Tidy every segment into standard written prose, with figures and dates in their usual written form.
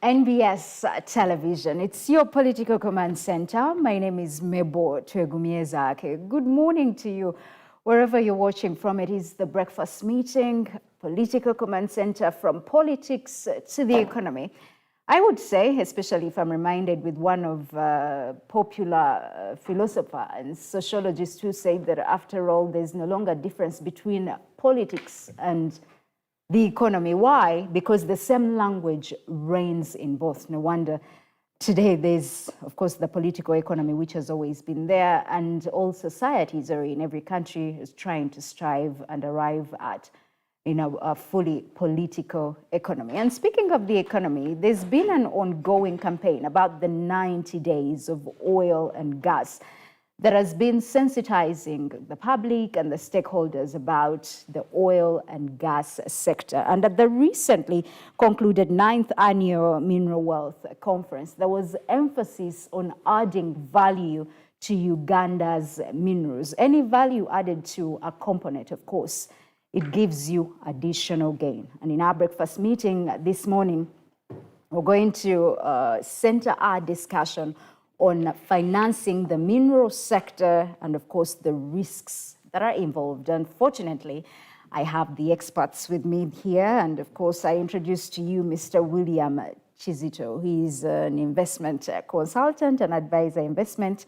NBS Television. It's your political command center. My name is Mebo Twegumiezake. Good morning to you. Wherever you're watching from, it is the breakfast meeting, political command center, from politics to the economy. I would say, especially if I'm reminded with one of popular philosopher and sociologists who say that after all, there's no longer difference between politics and the economy. Why? Because the same language reigns in both. No wonder today there's, of course, the political economy, which has always been there, and all societies or in every country is trying to strive and arrive at, a fully political economy. And speaking of the economy, there's been an ongoing campaign about the 90 days of oil and gas that has been sensitizing the public and the stakeholders about the oil and gas sector. And at the recently concluded 9th Annual Mineral Wealth Conference, there was emphasis on adding value to Uganda's minerals. Any value added to a component, of course, it gives you additional gain. And in our breakfast meeting this morning, we're going to center our discussion on financing the mineral sector and, of course, the risks that are involved. Unfortunately, I have the experts with me here. And, of course, I introduce to you Mr. William Kizito. He is an investment consultant and advisor investment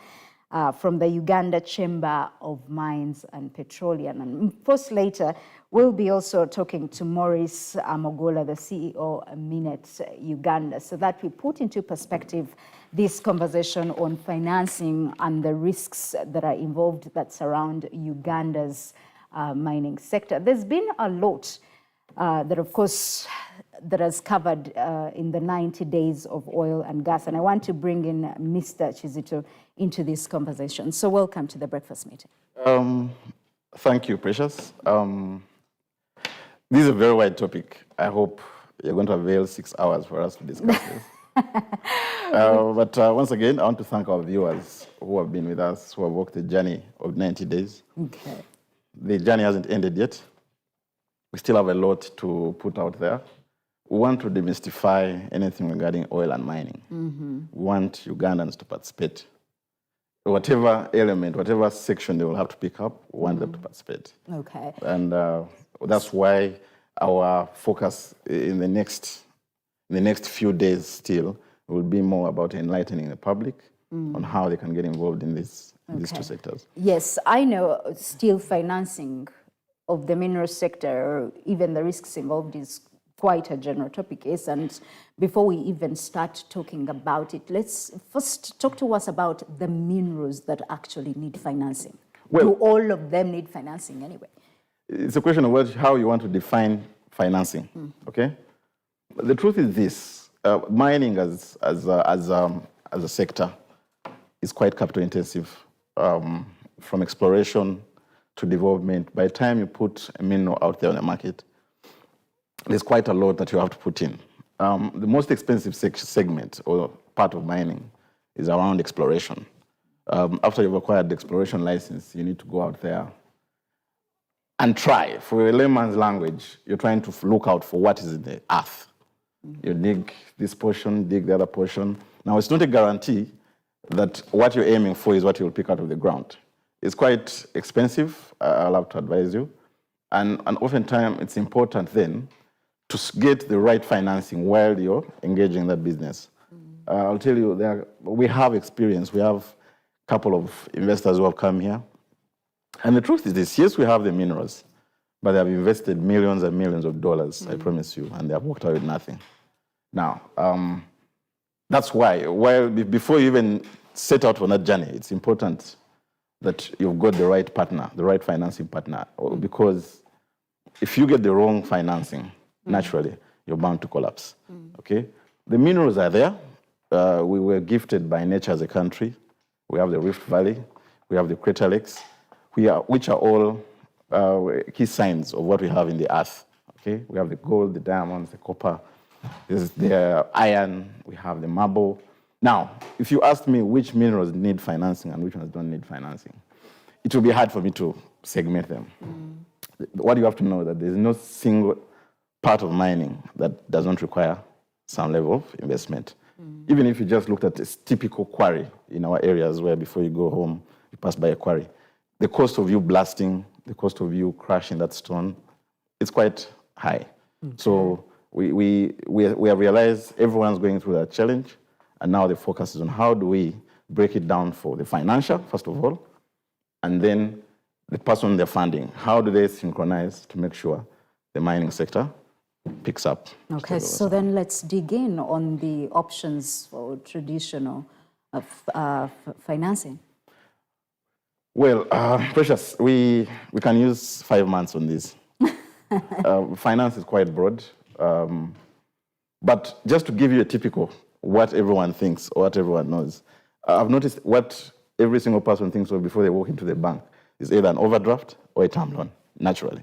from the Uganda Chamber of Mines and Petroleum. And first later, we'll be also talking to Maurice Amogola, the CEO of Minet, Uganda, so that we put into perspective this conversation on financing and the risks that are involved that surround Uganda's mining sector. There's been a lot that, of course, that has covered in the 90 days of oil and gas. And I want to bring in Mr. Kizito into this conversation. So welcome to the breakfast meeting. Thank you, Precious. This is a very wide topic. I hope you're going to avail 6 hours for us to discuss this. But once again, I want to thank our viewers who have been with us, who have walked the journey of 90 days. Okay. The journey hasn't ended yet. We still have a lot to put out there. We want to demystify anything regarding oil and mining. Mm-hmm. We want Ugandans to participate. Whatever element, whatever section they will have to pick up, we want them to participate. Okay. And that's why our focus in the next few days still will be more about enlightening the public on how they can get involved in these two sectors. Yes, I know still financing of the mineral sector, or even the risks involved, is quite a general topic. Yes, and before we even start talking about it, let's first talk to us about the minerals that actually need financing. Well, do all of them need financing anyway? It's a question of how you want to define financing. Okay. The truth is this: mining as a sector is quite capital intensive, from exploration to development. By the time you put a mineral out there on the market, there's quite a lot that you have to put in. The most expensive segment or part of mining is around exploration. After you've acquired the exploration license, you need to go out there and try. For a layman's language, you're trying to look out for what is in the earth. You dig this portion, dig the other portion. Now, it's not a guarantee that what you're aiming for is what you'll pick out of the ground. It's quite expensive, I'll have to advise you. And oftentimes, it's important then to get the right financing while you're engaging in that business. I'll tell you, we have experience. We have a couple of investors who have come here. And the truth is this: yes, we have the minerals, but they have invested millions and millions of dollars, I promise you, and they have walked out with nothing. Now, that's why, before you even set out on that journey, it's important that you've got the right partner, the right financing partner, because if you get the wrong financing, naturally, you're bound to collapse. Okay? The minerals are there. We were gifted by nature as a country. We have the Rift Valley. We have the Crater Lakes, which are all key signs of what we have in the earth. Okay? We have the gold, the diamonds, the copper. There's the iron. We have the marble. Now, if you ask me which minerals need financing and which ones don't need financing, it will be hard for me to segment them. What you have to know is that there's no single part of mining that does not require some level of investment. Even if you just looked at a typical quarry in our areas where before you go home, you pass by a quarry, the cost of you blasting, the cost of you crushing that stone, it's quite high. So we have realized everyone's going through that challenge, and now the focus is on how do we break it down for the financial, first of all, and then the person they're funding. How do they synchronize to make sure the mining sector picks up? Okay, so then let's dig in on the options for traditional financing. Well, Precious, we can use 5 months on this. Finance is quite broad. But just to give you a typical, what everyone thinks or what everyone knows, I've noticed what every single person thinks of before they walk into the bank is either an overdraft or a term loan, naturally,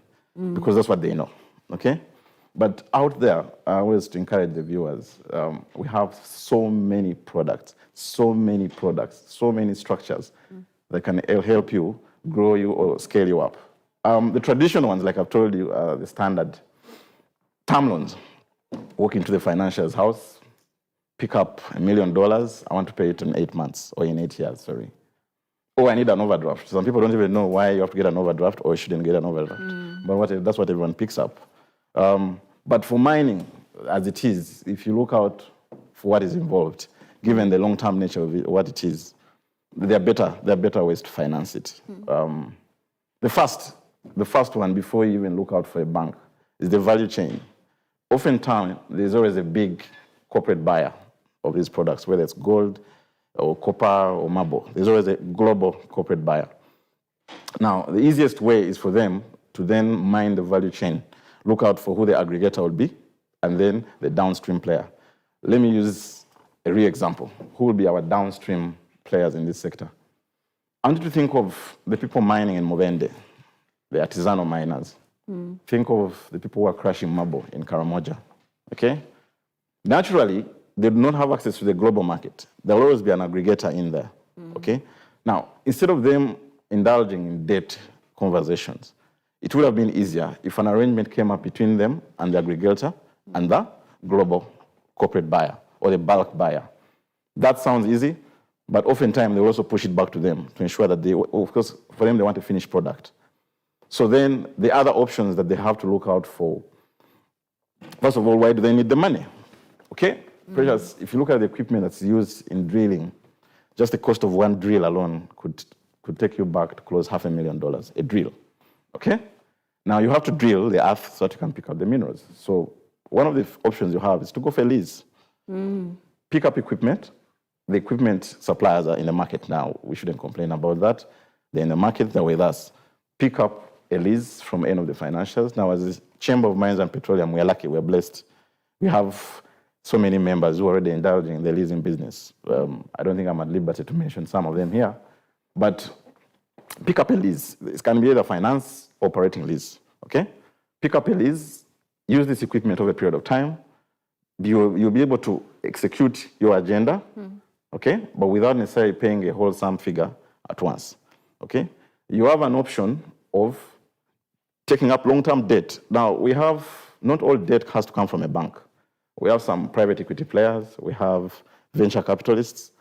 because that's what they know, okay? But out there, I always to encourage the viewers, we have so many products, so many structures that can help you grow you or scale you up. The traditional ones, like I've told you, the standard term loans. Walk into the financial's house, pick up $1 million. I want to pay it in 8 months or in 8 years, sorry. Oh, I need an overdraft. Some people don't even know why you have to get an overdraft or you shouldn't get an overdraft. But that's what everyone picks up. But for mining, as it is, if you look out for what is involved, given the long-term nature of what it is, there are better ways to finance it. The first one, before you even look out for a bank, is the value chain. Oftentimes, there's always a big corporate buyer of these products, whether it's gold or copper or marble. There's always a global corporate buyer. Now, the easiest way is for them to then mine the value chain, look out for who the aggregator will be, and then the downstream player. Let me use a real example. Who will be our downstream players in this sector? I want you to think of the people mining in Mubende, the artisanal miners. Think of the people who are crushing marble in Karamoja, okay? Naturally, they do not have access to the global market. There will always be an aggregator in there, okay? Now, instead of them indulging in debt conversations, it would have been easier if an arrangement came up between them and the aggregator and the global corporate buyer or the bulk buyer. That sounds easy, but oftentimes they also push it back to them to ensure that of course, for them, they want a finished product. So then the other options that they have to look out for, first of all, why do they need the money? Okay? Precious, if you look at the equipment that's used in drilling, just the cost of one drill alone could take you back to close $500,000, a drill. Okay? Now you have to drill the earth so that you can pick up the minerals. So one of the options you have is to go for a lease. Pick up equipment. The equipment suppliers are in the market now. We shouldn't complain about that. They're in the market, they're with us. Pick up a lease from any of the financials. Now, as the Chamber of Mines and Petroleum, we're lucky, we're blessed. We have so many members who are already indulging in the leasing business. I don't think I'm at liberty to mention some of them here, but pick up a lease. It can be either finance or operating lease, okay? Pick up a lease, use this equipment over a period of time. You'll be able to execute your agenda, okay? But without necessarily paying a whole sum figure at once, okay? You have an option of taking up long-term debt. Now, we have, not all debt has to come from a bank. We have some private equity players. We have venture capitalists.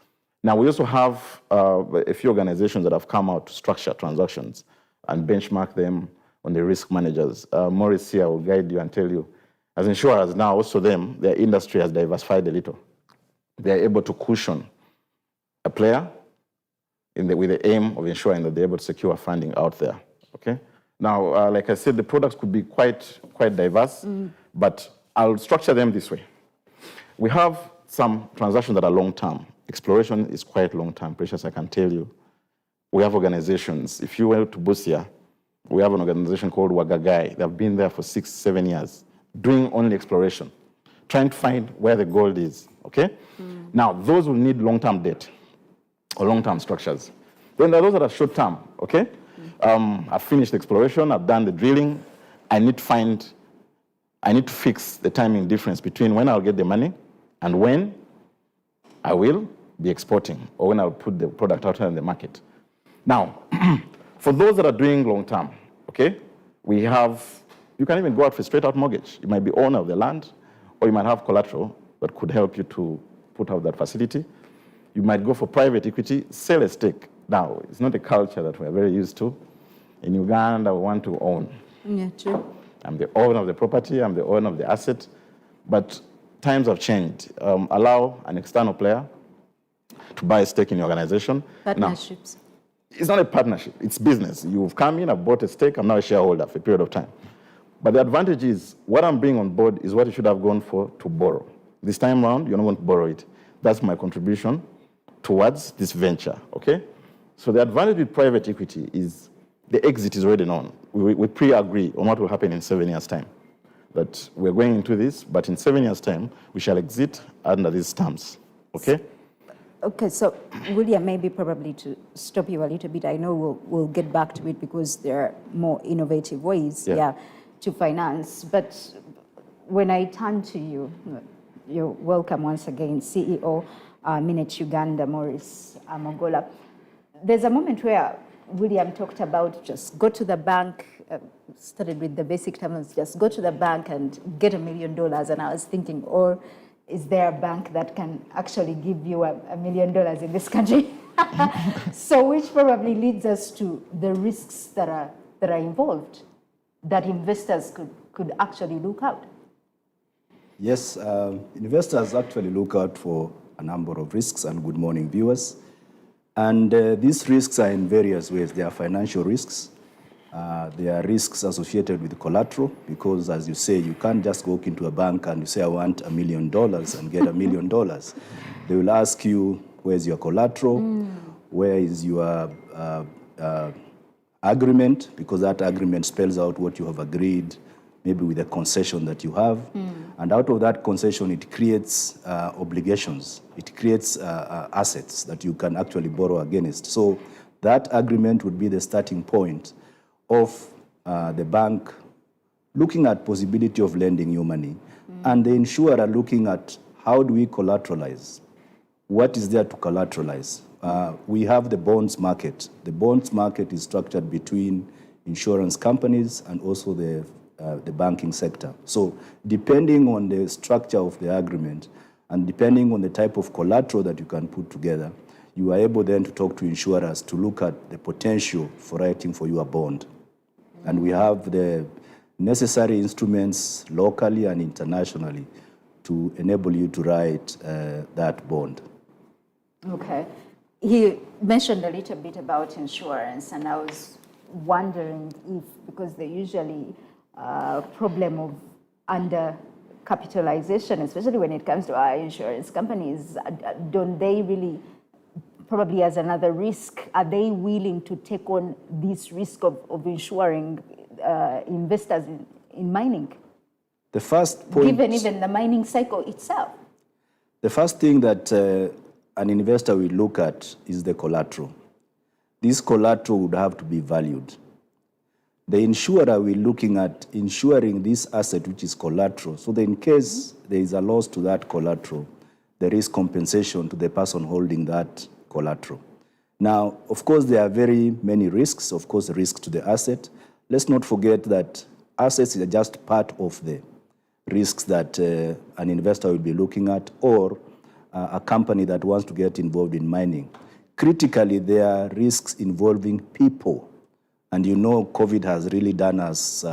Now, we also have a few organizations that have come out to structure transactions and benchmark them on the risk managers. Maurice here will guide you and tell you, as insurers now, also them, their industry has diversified a little. They're able to cushion a player with the aim of ensuring that they're able to secure funding out there, okay? Now, like I said, the products could be quite diverse, but I'll structure them this way. We have some transactions that are long-term. Exploration is quite long-term, Precious, I can tell you. We have organizations. If you went to Busia, we have an organization called Wagagai. They've been there for 6-7 years, doing only exploration, trying to find where the gold is, okay? Now, those will need long-term debt or long-term structures. Then there are those that are short-term, okay? I've finished exploration, I've done the drilling. I need to fix the timing difference between when I'll get the money and when I will be exporting or when I'll put the product out there in the market. Now, for those that are doing long-term, okay, you can even go out for straight-out mortgage. You might be owner of the land or you might have collateral that could help you to put out that facility. You might go for private equity, sell a stake. Now, it's not a culture that we're very used to. In Uganda, we want to own. Yeah, true. I'm the owner of the property, I'm the owner of the asset, but times have changed. Allow an external player to buy a stake in your organization. Partnerships. Now, it's not a partnership, it's business. You've come in, I've bought a stake, I'm now a shareholder for a period of time. But the advantage is, what I'm bringing on board is what you should have gone for to borrow. This time around, you're not going to borrow it. That's my contribution towards this venture, okay? So the advantage with private equity is the exit is already known. We pre-agree on what will happen in 7 years' time. That we're going into this, but in 7 years' time, we shall exit under these terms, okay? Okay, so William, maybe probably to stop you a little bit, I know we'll get back to it because there are more innovative ways to finance. But when I turn to you, you're welcome once again, CEO, Minet Uganda, Maurice Amogola. There's a moment where William talked about just go to the bank, started with the basic terms, just go to the bank and get $1 million. And I was thinking, or is there a bank that can actually give you $1 million in this country? So which probably leads us to the risks that are involved, that investors could actually look out. Yes, investors actually look out for a number of risks, and good morning, viewers. And these risks are in various ways. There are financial risks. There are risks associated with collateral, because as you say, you can't just walk into a bank and you say, I want $1 million and get $1 million. They will ask you, where's your collateral? Where is your agreement? Because that agreement spells out what you have agreed, maybe with a concession that you have. And out of that concession, it creates obligations. It creates assets that you can actually borrow against. So that agreement would be the starting point of the bank looking at possibility of lending you money. And the insurer looking at how do we collateralize? What is there to collateralize? We have the bonds market. The bonds market is structured between insurance companies and also the banking sector. So depending on the structure of the agreement and depending on the type of collateral that you can put together, you are able then to talk to insurers to look at the potential for writing for you a bond. And we have the necessary instruments locally and internationally to enable you to write that bond. Okay. He mentioned a little bit about insurance, and I was wondering if, because they usually problem of undercapitalization, especially when it comes to our insurance companies, don't they really, probably as another risk, are they willing to take on this risk of insuring investors in mining? The first point, given even the mining cycle itself. The first thing that an investor will look at is the collateral. This collateral would have to be valued. The insurer will be looking at insuring this asset, which is collateral, so that in case there is a loss to that collateral, there is compensation to the person holding that collateral. Now, of course, there are very many risks. Of course, risk to the asset. Let's not forget that assets are just part of the risks that an investor will be looking at, or a company that wants to get involved in mining. Critically, there are risks involving people. And you know, COVID has really done us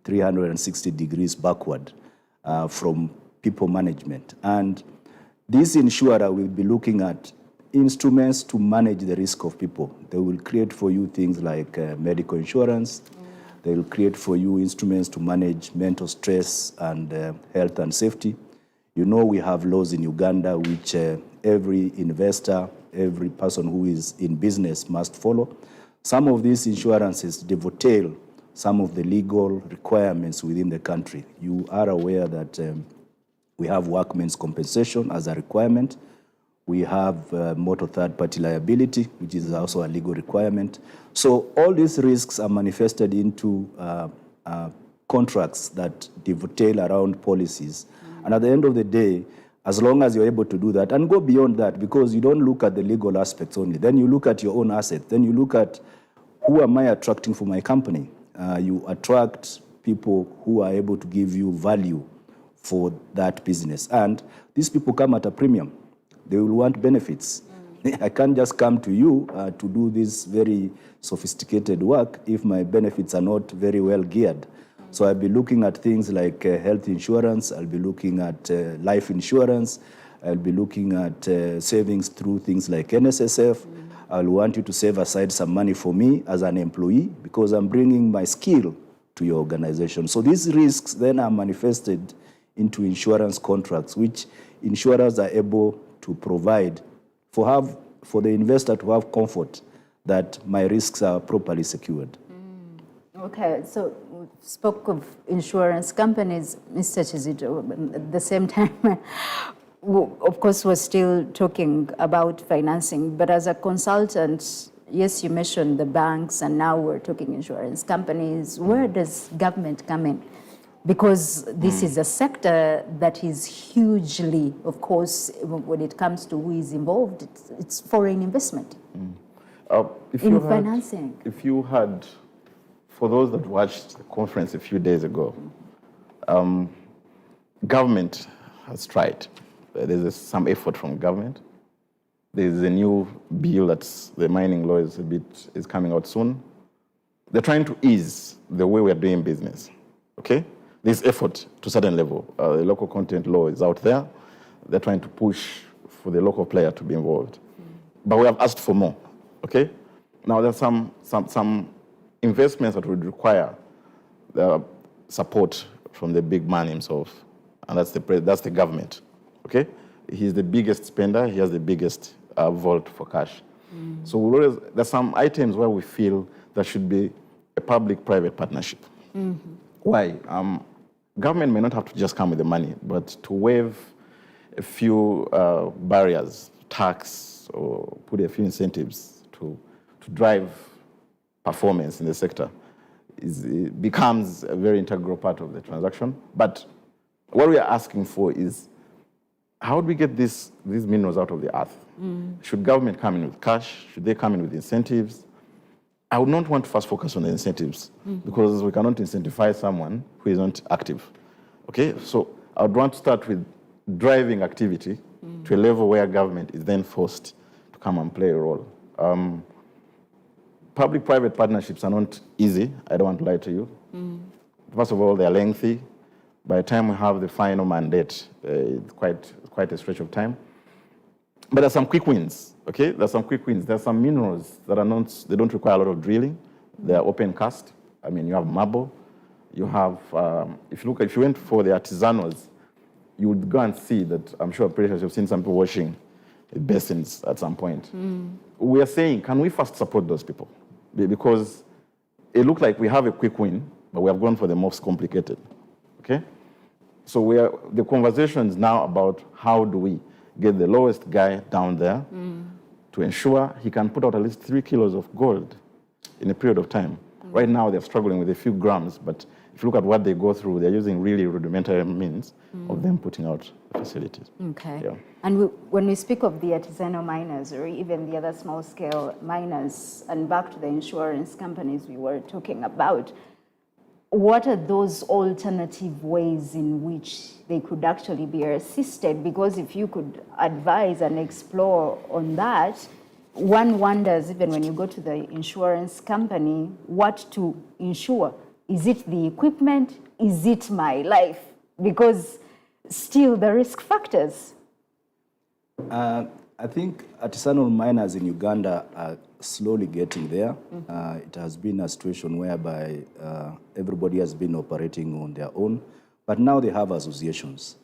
360 degrees backward from people management. And this insurer will be looking at instruments to manage the risk of people. They will create for you things like medical insurance. They will create for you instruments to manage mental stress and health and safety. You know, we have laws in Uganda which every investor, every person who is in business must follow. Some of these insurances dovetail some of the legal requirements within the country. You are aware that we have workmen's compensation as a requirement. We have motor third-party liability, which is also a legal requirement. So all these risks are manifested into contracts that dovetail around policies. And at the end of the day, as long as you're able to do that, and go beyond that, because you don't look at the legal aspects only, then you look at your own assets, then you look at who am I attracting for my company? You attract people who are able to give you value for that business. And these people come at a premium. They will want benefits. I can't just come to you to do this very sophisticated work if my benefits are not very well geared. So I'll be looking at things like health insurance, I'll be looking at life insurance, I'll be looking at savings through things like NSSF. I'll want you to save aside some money for me as an employee because I'm bringing my skill to your organization. So these risks then are manifested into insurance contracts, which insurers are able to provide for the investor to have comfort that my risks are properly secured. Okay, so we spoke of insurance companies, Mr. Kizito. At the same time, of course, we're still talking about financing, but as a consultant, yes, you mentioned the banks, and now we're talking insurance companies. Where does government come in? Because this is a sector that is hugely, of course, when it comes to who is involved, it's foreign investment in financing. If you had, for those that watched the conference a few days ago, government has tried. There's some effort from government. There's a new bill that's the mining law is coming out soon. They're trying to ease the way we are doing business. Okay, there's effort to a certain level. The local content law is out there. They're trying to push for the local player to be involved, but we have asked for more. Okay, now there's some investments that would require the support from the big man himself, and that's the government. Okay, he's the biggest spender. He has the biggest vault for cash. So there's some items where we feel there should be a public-private partnership. Why? Government may not have to just come with the money, but to waive a few barriers, tax, or put a few incentives to drive performance in the sector it becomes a very integral part of the transaction. But what we are asking for is, how do we get these minerals out of the earth? Should government come in with cash? Should they come in with incentives? I would not want to first focus on the incentives because we cannot incentivize someone who is not active. Okay, so I would want to start with driving activity to a level where government is then forced to come and play a role. Public-private partnerships are not easy. I don't want to lie to you. First of all, they are lengthy. By the time we have the final mandate, it's quite a stretch of time. But there's some quick wins, okay? There's some quick wins. There's some minerals that they don't require a lot of drilling. They are open cast. I mean, you have marble. You have, if you went for the artisanals, you would go and see that, I'm sure pretty sure you've seen some people washing basins at some point. We are saying, can we first support those people? Because it looked like we have a quick win, but we have gone for the most complicated, okay? So the conversation is now about how do we get the lowest guy down there to ensure he can put out at least 3 kilos of gold in a period of time. Right now, they're struggling with a few grams, but if you look at what they go through, they're using really rudimentary means of them putting out the facilities. Okay. Yeah. And when we speak of the artisanal miners or even the other small-scale miners, and back to the insurance companies we were talking about, what are those alternative ways in which they could actually be assisted? Because if you could advise and explore on that, one wonders, even when you go to the insurance company, what to insure. Is it the equipment? Is it my life? Because still the risk factors. I think artisanal miners in Uganda are slowly getting there. It has been a situation whereby everybody has been operating on their own, but now they have associations.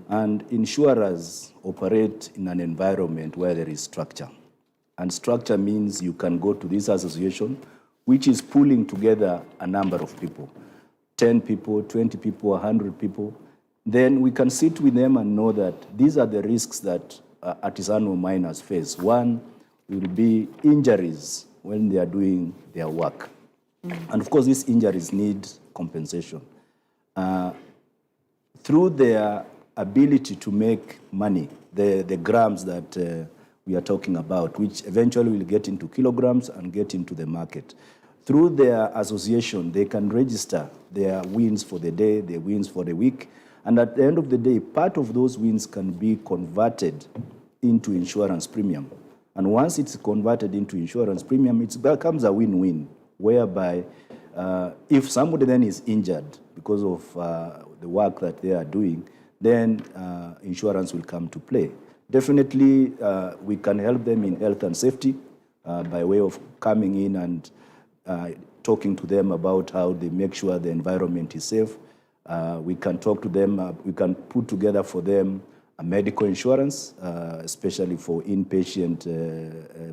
And insurers operate in an environment where there is structure. And structure means you can go to this association, which is pulling together a number of people, 10 people, 20 people, 100 people. Then we can sit with them and know that these are the risks that artisanal miners face. One will be injuries when they are doing their work. And of course, these injuries need compensation. Through their ability to make money, the grams that we are talking about, which eventually will get into kilograms and get into the market. Through their association, they can register their wins for the day, their wins for the week, And at the end of the day, part of those wins can be converted into insurance premium. And once it's converted into insurance premium, it becomes a win-win, whereby if somebody then is injured because of the work that they are doing, then insurance will come to play. Definitely, we can help them in health and safety by way of coming in and talking to them about how they make sure the environment is safe. We can talk to them, we can put together for them a medical insurance, especially for inpatient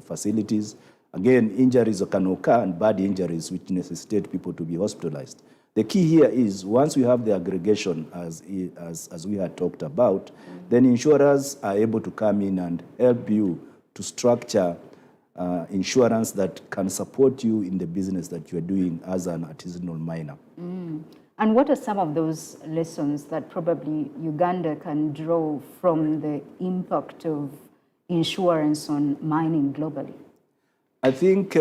facilities. Again, injuries can occur, and bad injuries which necessitate people to be hospitalized. The key here is once we have the aggregation, as we had talked about, then insurers are able to come in and help you to structure insurance that can support you in the business that you are doing as an artisanal miner. And what are some of those lessons that probably Uganda can draw from the impact of insurance on mining globally? I think,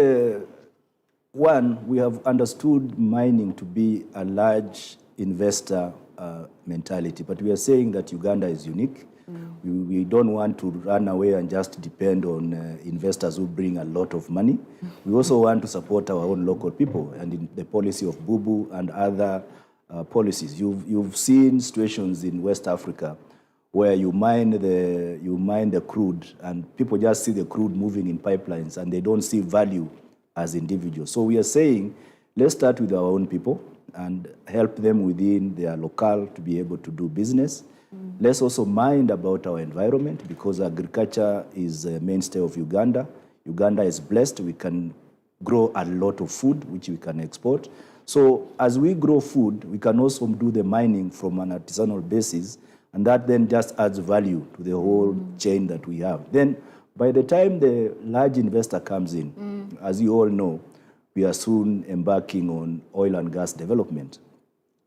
one, we have understood mining to be a large investor mentality, but we are saying that Uganda is unique. We don't want to run away and just depend on investors who bring a lot of money. We also want to support our own local people, and in the policy of Bubu and other policies. You've seen situations in West Africa where you mine the crude, and people just see the crude moving in pipelines, and they don't see value as individuals. So we are saying, let's start with our own people and help them within their locale to be able to do business. Let's also mind about our environment, because agriculture is a mainstay of Uganda. Uganda is blessed. We can grow a lot of food, which we can export. So as we grow food, we can also do the mining from an artisanal basis, and that then just adds value to the whole chain that we have. Then by the time the large investor comes in, as you all know, we are soon embarking on oil and gas development,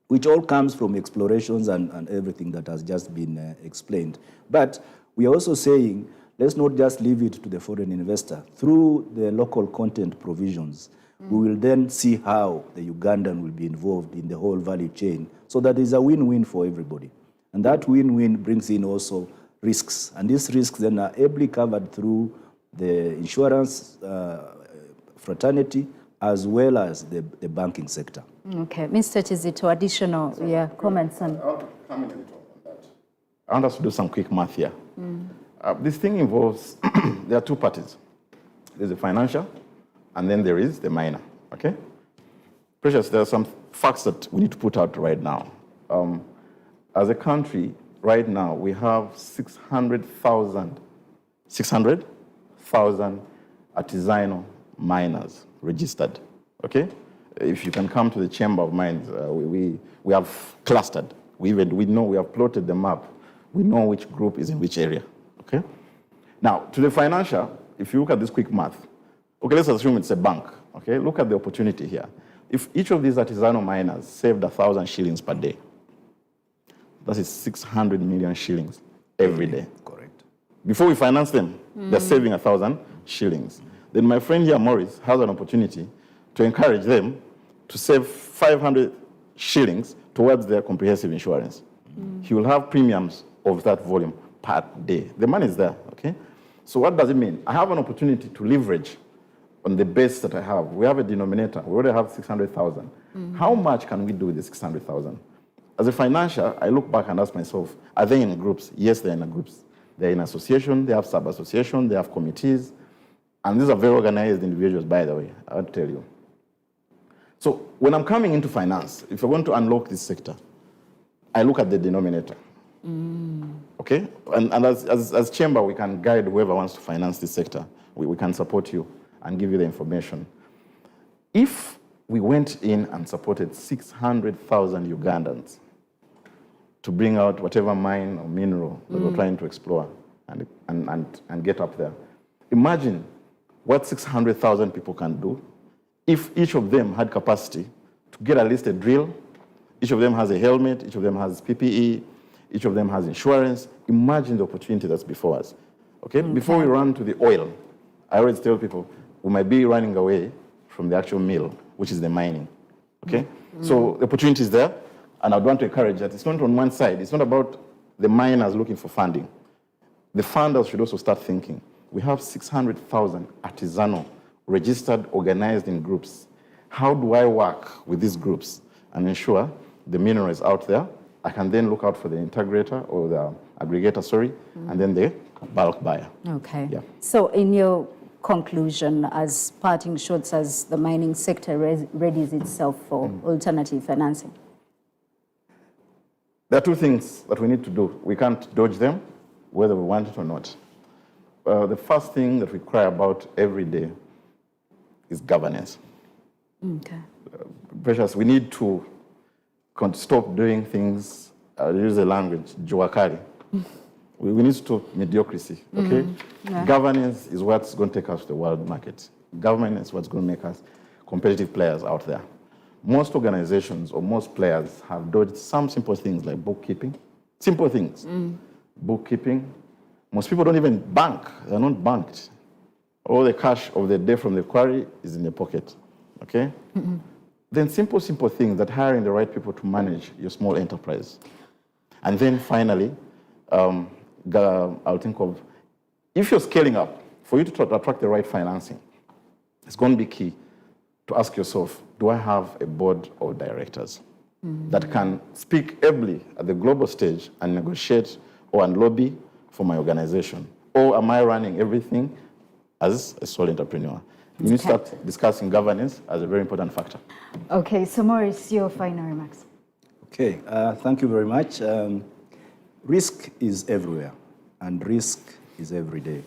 which all comes from explorations and everything that has just been explained. But we are also saying, let's not just leave it to the foreign investor. Through the local content provisions, we will then see how the Ugandan will be involved in the whole value chain, so that there's a win-win for everybody. And that win-win brings in also risks. And these risks then are ably covered through the insurance fraternity, as well as the banking sector. Okay, Mr. Kizito, additional comments on. I want to comment a little on that. I want us to do some quick math here. This thing involves, there are two parties. There's the financial, and then there is the miner, okay? Precious, there are some facts that we need to put out right now. As a country, right now, we have 600,000 artisanal miners registered, okay? If you can come to the Chamber of Mines, we have clustered. We know, we have plotted the map. We know which group is in which area, okay? Now, to the financial, if you look at this quick math, okay, let's assume it's a bank, okay? Look at the opportunity here. If each of these artisanal miners saved 1,000 shillings per day, that is 600 million shillings every day. Correct. Before we finance them, they're saving 1,000 shillings. Then my friend here, Maurice, has an opportunity to encourage them to save 500 shillings towards their comprehensive insurance. He will have premiums of that volume per day. The money is there, okay? So what does it mean? I have an opportunity to leverage on the base that I have. We have a denominator. We already have 600,000. How much can we do with the 600,000? As a financial, I look back and ask myself, are they in groups? Yes, they're in groups. They're in association, they have sub-association, they have committees, and these are very organized individuals, by the way, I'll tell you. So when I'm coming into finance, if I want to unlock this sector, I look at the denominator, okay? And as chamber, we can guide whoever wants to finance this sector. We can support you and give you the information. If we went in and supported 600,000 Ugandans to bring out whatever mine or mineral that we're trying to explore and get up there, imagine what 600,000 people can do if each of them had capacity to get at least a drill. Each of them has a helmet, each of them has PPE, each of them has insurance. Imagine the opportunity that's before us, okay? Before we run to the oil, I always tell people, we might be running away from the actual mill, which is the mining, okay? So the opportunity is there. and I'd want to encourage that it's not on one side. It's not about the miners looking for funding. The funders should also start thinking. We have 600,000 artisanal, registered, organized in groups. How do I work with these groups and ensure the mineral is out there? I can then look out for the integrator or the aggregator, and then the bulk buyer. Okay. Yeah. So in your conclusion, as parting shots, as the mining sector readies itself for alternative financing? There are two things that we need to do. We can't dodge them, whether we want it or not. The first thing that we cry about every day is governance. Okay. Precious, we need to stop doing things, use the language, juakari. We need to stop mediocrity, okay? Yeah. Governance is what's going to take us to the world market. Governance is what's going to make us competitive players out there. Most organizations or most players have dodged some simple things like bookkeeping. Simple things. Bookkeeping. Most people don't even bank. They're not banked. All the cash of the day from the quarry is in the pocket, okay? Then simple things that hiring the right people to manage your small enterprise. And then finally, I'll think of, if you're scaling up, for you to attract the right financing, it's going to be key to ask yourself, do I have a board of directors that can speak ably at the global stage and negotiate and lobby for my organization? Or am I running everything as a sole entrepreneur? You need to start discussing governance as a very important factor. Okay, so Maurice, your final remarks. Okay, thank you very much. Risk is everywhere, and risk is every day.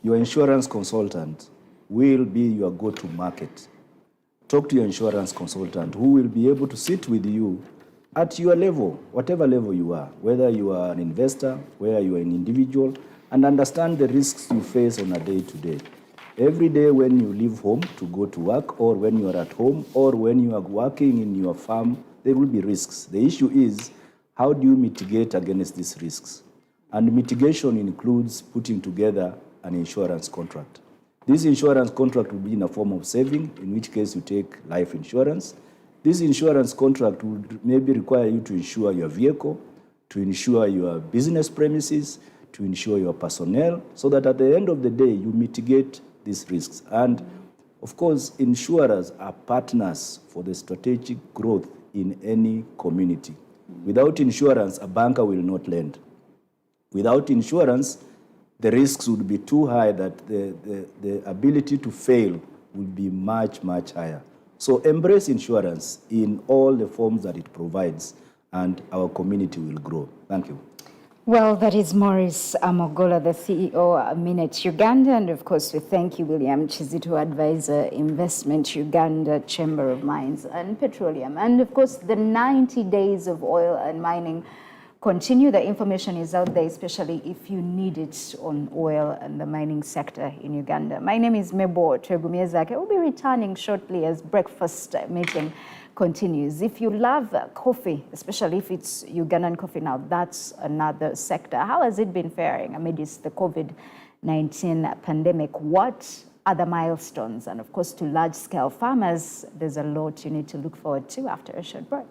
Your insurance consultant will be your go-to market. Talk to your insurance consultant who will be able to sit with you at your level, whatever level you are, whether you are an investor, whether you are an individual, and understand the risks you face on a day-to-day. Every day when you leave home to go to work, or when you are at home, or when you are working in your farm, there will be risks. The issue is, how do you mitigate against these risks? And mitigation includes putting together an insurance contract. This insurance contract will be in a form of saving, in which case you take life insurance. This insurance contract would maybe require you to insure your vehicle, to insure your business premises, to insure your personnel, so that at the end of the day, you mitigate these risks. And of course, insurers are partners for the strategic growth in any community. Without insurance, a banker will not lend. Without insurance, the risks would be too high that the ability to fail will be much, much higher. So embrace insurance in all the forms that it provides, and our community will grow. Thank you. Well, that is Maurice Amogola, the CEO of Minet Uganda, and of course we thank you, William Kizito, Advisor, Investment Uganda, Chamber of Mines and Petroleum. And of course the 90 days of oil and mining continue. The information is out there, especially if you need it on oil and the mining sector in Uganda. My name is Mebo Twegumiezake. We'll be returning shortly as breakfast meeting continues. If you love coffee, especially if it's Ugandan coffee now, that's another sector. How has it been faring amidst the COVID-19 pandemic? What are the milestones? And of course, to large-scale farmers, there's a lot you need to look forward to after a short break.